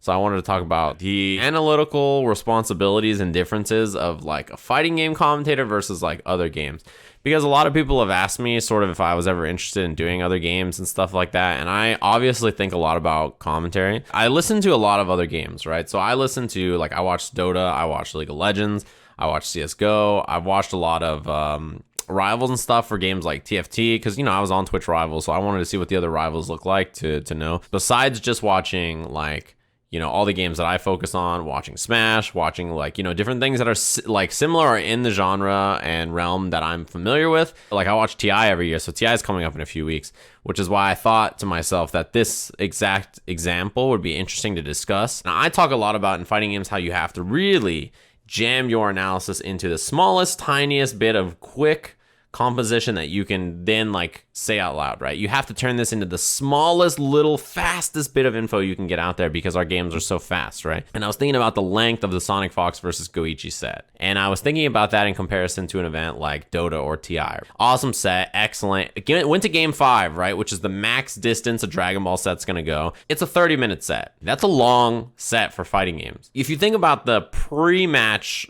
So I wanted to talk about the analytical responsibilities and differences of like a fighting game commentator versus like other games. Because a lot of people have asked me sort of if I was ever interested in doing other games and stuff like that. And I obviously think a lot about commentary. I listen to a lot of other games, right? So I listen to, like, I watched Dota, I watched League of Legends, I watched CSGO, I've watched a lot of Rivals and stuff for games like TFT, because, you know, I was on Twitch Rivals, so I wanted to see what the other Rivals look like to know. Besides just watching, like, you know, all the games that I focus on, watching Smash, watching, like, you know, different things that are like similar or in the genre and realm that I'm familiar with. Like, I watch TI every year, so TI is coming up in a few weeks, which is why I thought to myself that this exact example would be interesting to discuss. Now, I talk a lot about in fighting games how you have to really jam your analysis into the smallest, tiniest bit of quick composition that you can then like say out loud, right? You have to turn this into the smallest little fastest bit of info you can get out there because our games are so fast, right? And I was thinking about the length of the Sonic Fox versus Goichi set, and I was thinking about that in comparison to an event like Dota or TI. Awesome set, excellent. It went to game 5, right, which is the max distance a Dragon Ball set's gonna go. It's a 30-minute set. That's a long set for fighting games. If you think about the pre-match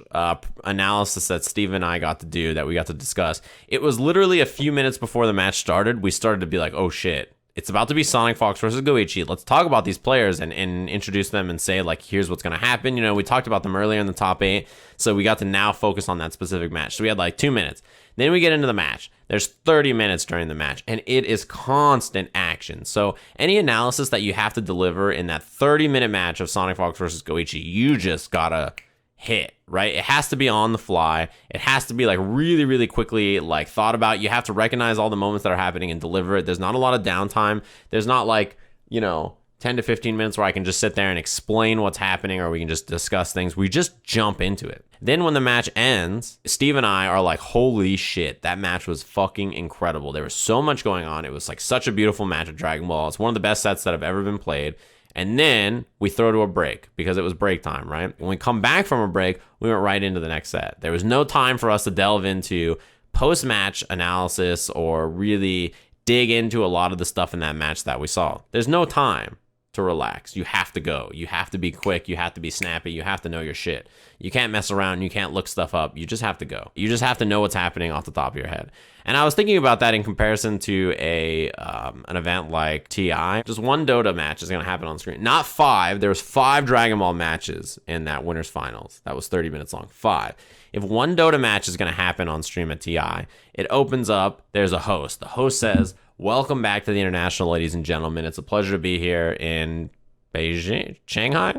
analysis that Steve and I got to do, that we got to discuss, it was literally a few minutes before the match started, we started to be like, oh shit, it's about to be Sonic Fox versus Goichi. Let's talk about these players and introduce them and say, like, here's what's going to happen. You know, we talked about them earlier in the top 8, so we got to now focus on that specific match. So we had like 2 minutes. Then we get into the match. There's 30 minutes during the match, and it is constant action. So any analysis that you have to deliver in that 30-minute match of Sonic Fox versus Goichi, you just gotta hit, right? It has to be on the fly. It has to be like really, really quickly like thought about. You have to recognize all the moments that are happening and deliver it. There's not a lot of downtime. There's not like, you know, 10 to 15 minutes where I can just sit there and explain what's happening, or we can just discuss things. We just jump into it. Then when the match ends, Steve and I are like, holy shit, that match was fucking incredible. There was so much going on. It was like such a beautiful match of Dragon Ball. It's one of the best sets that have ever been played. And then we throw to a break because it was break time, right? When we come back from a break, we went right into the next set. There was no time for us to delve into post-match analysis or really dig into a lot of the stuff in that match that we saw. There's no time to relax. You have to go. You have to be quick. You have to be snappy. You have to know your shit. You can't mess around. You can't look stuff up. You just have to go. You just have to know what's happening off the top of your head. And I was thinking about that in comparison to an event like TI. Just one Dota match is going to happen on screen. Not 5. There's 5 Dragon Ball matches in that winner's finals. That was 30 minutes long. 5. If one Dota match is going to happen on stream at TI, it opens up. There's a host. The host says, welcome back to the International, ladies and gentlemen. It's a pleasure to be here in Beijing, Shanghai?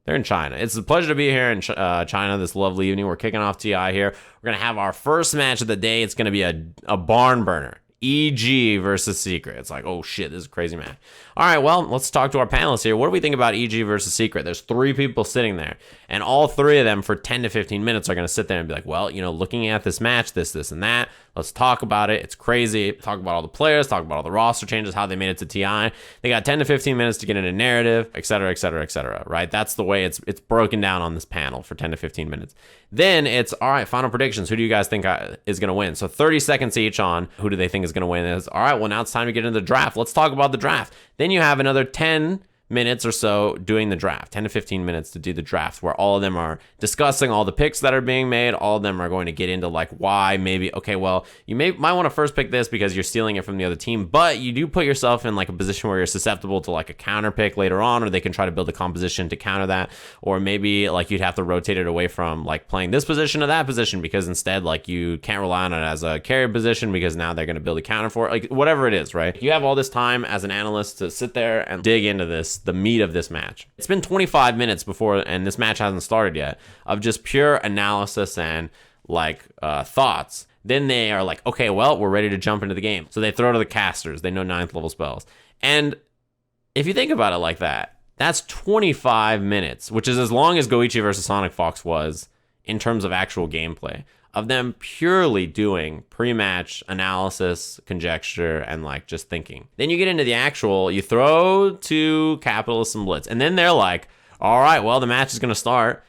They're in China. It's a pleasure to be here in China this lovely evening. We're kicking off TI here. We're going to have our first match of the day. It's going to be a barn burner. EG versus Secret. It's like, oh shit, this is a crazy match. All right, well, let's talk to our panelists here. What do we think about EG versus Secret? There's 3 people sitting there, and all 3 of them for 10 to 15 minutes are going to sit there and be like, well, you know, looking at this match, this, and that, let's talk about it. It's crazy. Talk about all the players, talk about all the roster changes, how they made it to TI. They got 10 to 15 minutes to get in a narrative, et cetera, et cetera, et cetera, right? That's the way it's broken down on this panel for 10 to 15 minutes. Then it's, all right, final predictions. Who do you guys think is going to win? So 30 seconds each on who do they think is going to win. Is all right, well, now it's time to get into the draft. Let's talk about the draft. Then you have another 10 minutes or so doing the draft, 10 to 15 minutes to do the draft, where all of them are discussing all the picks that are being made. All of them are going to get into like why maybe, okay, well, you might want to first pick this because you're stealing it from the other team, but you do put yourself in like a position where you're susceptible to like a counter pick later on, or they can try to build a composition to counter that, or maybe like you'd have to rotate it away from like playing this position to that position because instead like you can't rely on it as a carry position because now they're going to build a counter for it, like whatever it is, right? You have all this time as an analyst to sit there and dig into the meat of this match. It's been 25 minutes before, and this match hasn't started yet, of just pure analysis and like thoughts. Then they are like, okay, well, we're ready to jump into the game. So they throw to the casters. They know 9th level spells. And if you think about it like that, that's 25 minutes, which is as long as Goichi versus Sonic Fox was in terms of actual gameplay, of them purely doing pre-match analysis, conjecture, and like just thinking. Then you get into the actual, you throw to Capitalist and Blitz, and then they're like, all right, well, the match is going to start.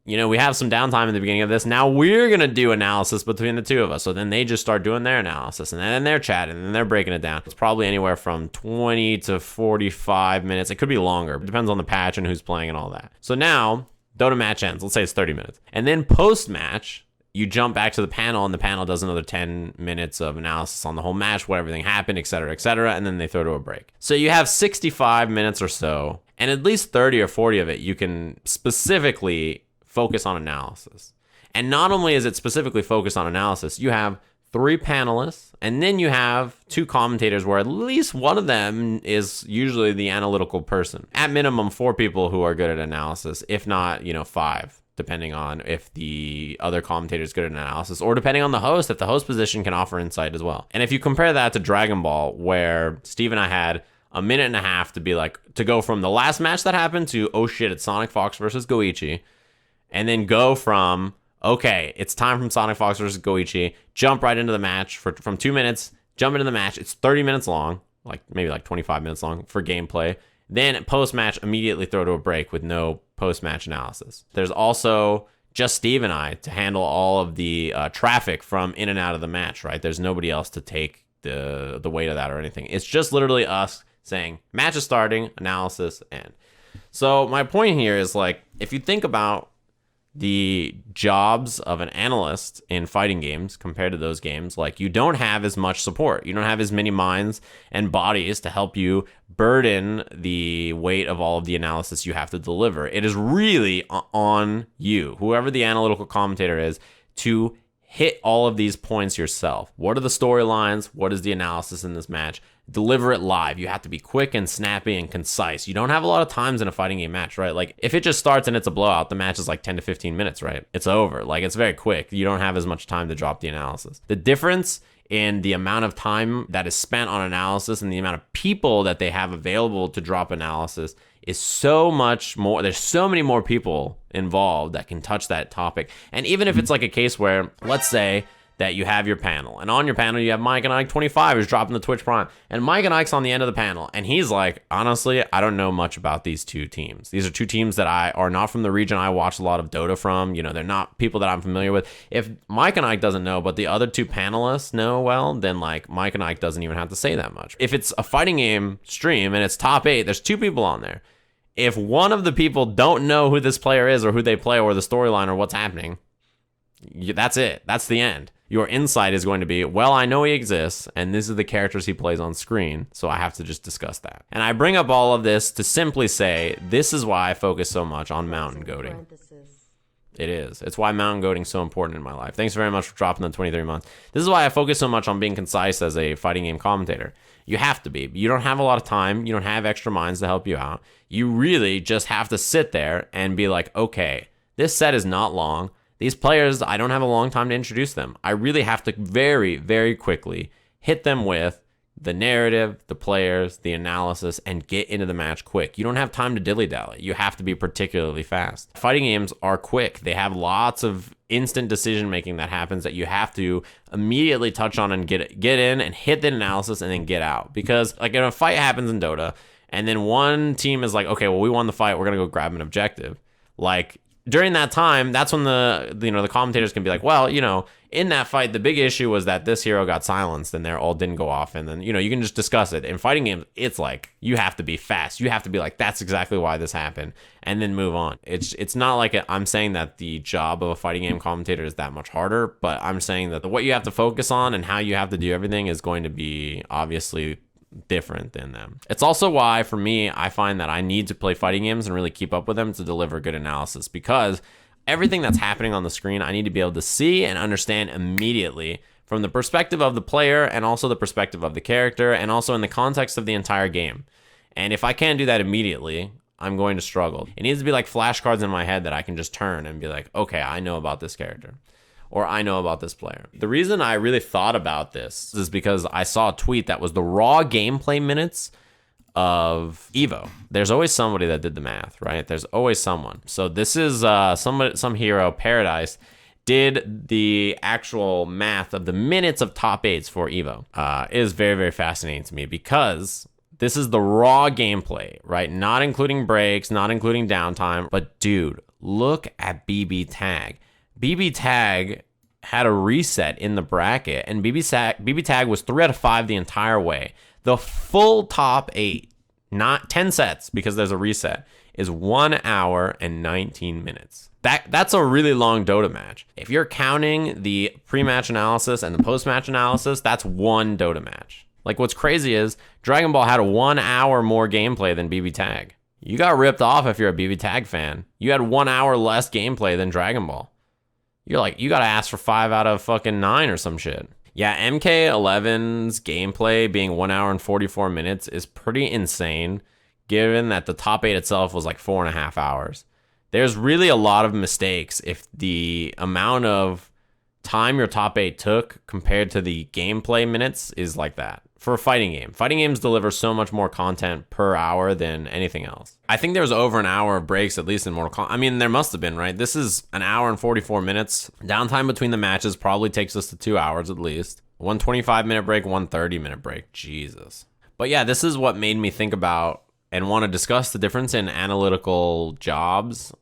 we have some downtime in the beginning of this. Now we're going to do analysis between the two of us. So then they just start doing their analysis, and then they're chatting, and then they're breaking it down. It's probably anywhere from 20 to 45 minutes. It could be longer. It depends on the patch and who's playing and all that. So now Dota match ends. Let's say it's 30 minutes. And then post-match, you jump back to the panel, and the panel does another 10 minutes of analysis on the whole match, what everything happened, etc., and then they throw to a break. So you have 65 minutes or so, and at least 30 or 40 of it you can specifically focus on analysis. And not only is it specifically focused on analysis, you have 3 panelists, and then you have 2 commentators where at least one of them is usually the analytical person. At minimum, 4 people who are good at analysis, if not, 5. Depending on if the other commentator is good at analysis, or depending on the host, if the host position can offer insight as well. And if you compare that to Dragon Ball, where Steve and I had a minute and a half to go from the last match that happened to, oh shit, it's Sonic Fox versus Goichi, and then go from, okay, it's time from Sonic Fox versus Goichi, jump right into the match from 2 minutes, jump into the match. It's 30 minutes long, maybe 25 minutes long for gameplay. Then post-match, immediately throw to a break with no post-match analysis. There's also just Steve and I to handle all of the traffic from in and out of the match, right? There's nobody else to take the weight of that or anything. It's just literally us saying, match is starting, analysis, end. So my point here is, if you think about the jobs of an analyst in fighting games compared to those games, you don't have as much support. You don't have as many minds and bodies to help you burden the weight of all of the analysis you have to deliver. It is really on you, whoever the analytical commentator is, to hit all of these points yourself. What are the storylines? What is the analysis in this match? Deliver it live. You have to be quick and snappy and concise. You don't have a lot of times in a fighting game match, right? If it just starts and it's a blowout, the match is 10 to 15 minutes, right? It's over. It's very quick. You don't have as much time to drop the analysis. The difference in the amount of time that is spent on analysis and the amount of people that they have available to drop analysis is so much more. There's so many more people involved that can touch that topic. And even if it's a case where, let's say that you have your panel, and on your panel you have Mike and Ike 25 who's dropping the Twitch Prime, and Mike and Ike's on the end of the panel, and he's like, honestly, I don't know much about these 2 teams. These are 2 teams that are not from the region I watch a lot of Dota from. They're not people that I'm familiar with. If Mike and Ike doesn't know, but the other 2 panelists know well, then Mike and Ike doesn't even have to say that much. If it's a fighting game stream and it's top 8, there's 2 people on there. If one of the people don't know who this player is or who they play or the storyline or what's happening, that's it. That's the end. Your insight is going to be, well, I know he exists, and this is the characters he plays on screen, so I have to just discuss that. And I bring up all of this to simply say, this is why I focus so much on mountain goating. It is. It's why mountain goating is so important in my life. Thanks very much for dropping the 23 months. This is why I focus so much on being concise as a fighting game commentator. You have to be. You don't have a lot of time. You don't have extra minds to help you out. You really just have to sit there and be like, okay, this set is not long. These players, I don't have a long time to introduce them. I really have to very, very quickly hit them with the narrative, the players, the analysis, and get into the match quick. You don't have time to dilly-dally. You have to be particularly fast. Fighting games are quick. They have lots of instant decision-making that happens that you have to immediately touch on and get in and hit the analysis and then get out. Because if a fight happens in Dota, and then one team is like, okay, well, we won the fight, we're going to go grab an objective. During that time, that's when the commentators can be like, well, in that fight, the big issue was that this hero got silenced and they all didn't go off. And then, you can just discuss it. In fighting games, it's you have to be fast. You have to be like, that's exactly why this happened, and then move on. It's not I'm saying that the job of a fighting game commentator is that much harder, but I'm saying that what you have to focus on and how you have to do everything is going to be obviously different than them. It's also why, for me, I find that I need to play fighting games and really keep up with them to deliver good analysis, because everything that's happening on the screen, I need to be able to see and understand immediately from the perspective of the player and also the perspective of the character and also in the context of the entire game. And if I can't do that immediately, I'm going to struggle. It needs to be like flashcards in my head that I can just turn and be like, okay, I know about this character, or I know about this player. The reason I really thought about this is because I saw a tweet that was the raw gameplay minutes of Evo. There's always somebody that did the math, right? There's always someone. So this is some hero, Paradise, did the actual math of the minutes of top 8s for Evo. It is very, very fascinating to me because This is the raw gameplay, right? Not including breaks, not including downtime. But dude, look at BB Tag. BB Tag had a reset in the bracket, and BB Tag was 3 out of 5 the entire way. The full top 8, not 10 sets because there's a reset, is 1 hour and 19 minutes. That's a really long Dota match. If you're counting the pre-match analysis and the post-match analysis, that's one Dota match. Like, what's crazy is Dragon Ball had a 1 hour more gameplay than BB Tag. You got ripped off if you're a BB Tag fan. You had 1 hour less gameplay than Dragon Ball. You're like, you got to ask for 5 out of fucking 9 or some shit. Yeah, MK11's gameplay being 1 hour and 44 minutes is pretty insane, given that the top 8 itself was like 4.5 hours. There's really a lot of mistakes if the amount of time your top 8 took compared to the gameplay minutes is like that. For a fighting game. Fighting games deliver so much more content per hour than anything else. I think there was over an hour of breaks, at least in Mortal Kombat. I mean, there must have been, right? This is an hour and 44 minutes. Downtime between the matches probably takes us to 2 hours at least. 1 25-minute break, 1 30-minute break. Jesus. But yeah, this is what made me think about and want to discuss the difference in analytical jobs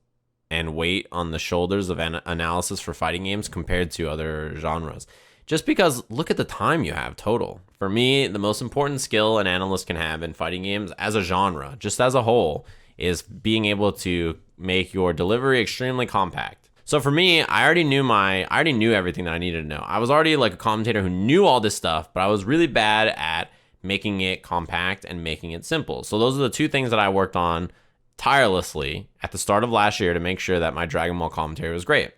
and weight on the shoulders of analysis for fighting games compared to other genres. Just because look at the time you have total. For me, the most important skill an analyst can have in fighting games as a genre, just as a whole, is being able to make your delivery extremely compact. So for me, I already knew everything that I needed to know. I was already like a commentator who knew all this stuff, but I was really bad at making it compact and making it simple. So those are the two things that I worked on tirelessly at the start of last year to make sure that my Dragon Ball commentary was great.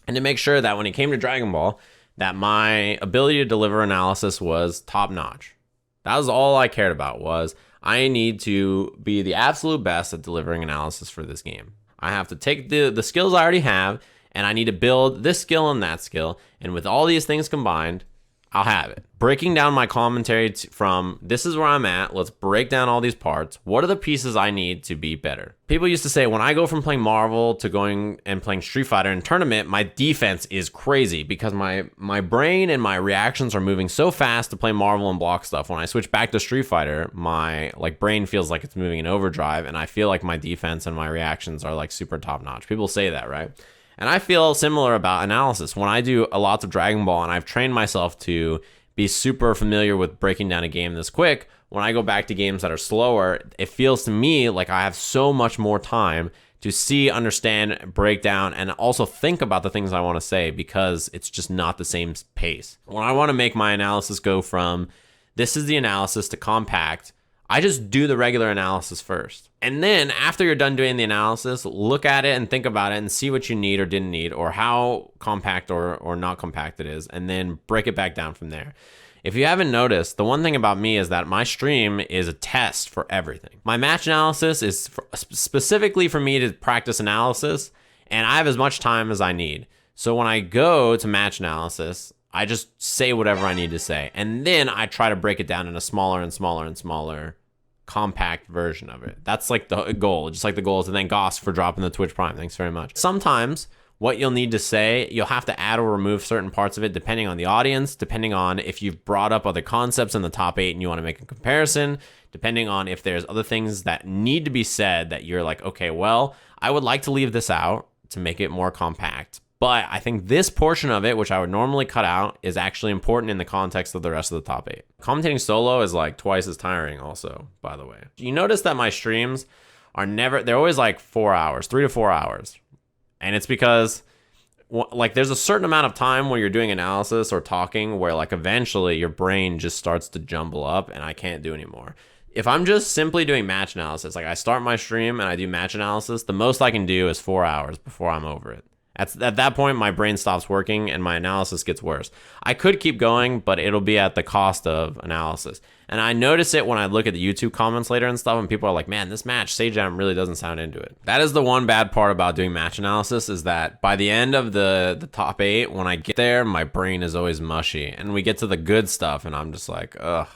And to make sure that when it came to Dragon Ball, that my ability to deliver analysis was top notch. That was all I cared about, was I need to be the absolute best at delivering analysis for this game. I have to take the skills I already have, and I need to build this skill and that skill. And with all these things combined, I'll have it. Breaking down my commentary from this is where I'm at. Let's break down all these parts. What are the pieces I need to be better? People used to say when I go from playing Marvel to going and playing Street Fighter in tournament, my defense is crazy because my brain and my reactions are moving so fast to play Marvel and block stuff. When I switch back to Street Fighter, my brain feels like it's moving in overdrive, and I feel like my defense and my reactions are like super top notch. People say that, right? And I feel similar about analysis. When I do a lot of Dragon Ball and I've trained myself to be super familiar with breaking down a game this quick, when I go back to games that are slower, it feels to me like I have so much more time to see, understand, break down, and also think about the things I want to say because it's just not the same pace. When I want to make my analysis go from this is the analysis to compact, I just do the regular analysis first. And then after you're done doing the analysis, look at it and think about it and see what you need or didn't need or how compact or not compact it is, and then break it back down from there. If you haven't noticed, the one thing about me is that my stream is a test for everything. My match analysis is specifically for me to practice analysis, and I have as much time as I need. So when I go to match analysis, I just say whatever I need to say. And then I try to break it down in a smaller and smaller and smaller compact version of it. That's like the goal, just like the goal is to thank Goss for dropping the Twitch Prime. Thanks very much. Sometimes what you'll need to say, you'll have to add or remove certain parts of it depending on the audience, depending on if you've brought up other concepts in the top 8 and you want to make a comparison, depending on if there's other things that need to be said that you're like, okay, well, I would like to leave this out to make it more compact. But I think this portion of it, which I would normally cut out, is actually important in the context of the rest of the top 8. Commentating solo is like twice as tiring also, by the way. You notice that my streams are they're always like 4 hours, 3 to 4 hours. And it's because like there's a certain amount of time where you're doing analysis or talking where like eventually your brain just starts to jumble up and I can't do anymore. If I'm just simply doing match analysis, like I start my stream and I do match analysis, the most I can do is 4 hours before I'm over it. At that point, my brain stops working and my analysis gets worse. I could keep going, but it'll be at the cost of analysis. And I notice it when I look at the YouTube comments later and stuff, and people are like, man, this match, Sajam really doesn't sound into it. That is the one bad part about doing match analysis, is that by the end of the top 8, when I get there, my brain is always mushy. And we get to the good stuff, and I'm just like, ugh.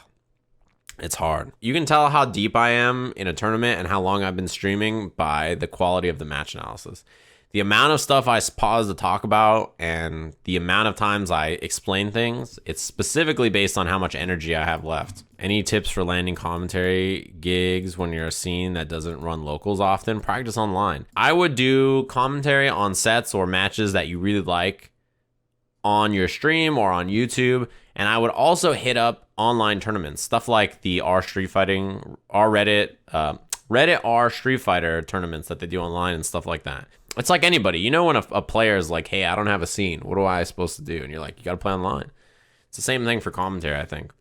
It's hard. You can tell how deep I am in a tournament and how long I've been streaming by the quality of the match analysis. the amount of stuff I pause to talk about and the amount of times I explain things, it's specifically based on how much energy I have left. Any tips for landing commentary gigs when you're a scene that doesn't run locals often? Practice online. I would do commentary on sets or matches that you really like on your stream or on YouTube. And I would also hit up online tournaments, stuff like the Reddit R Street Fighter tournaments that they do online and stuff like that. It's like anybody, you know, when a player is like, hey, I don't have a scene, what am I supposed to do? And you're like, you got to play online. It's the same thing for commentary, I think.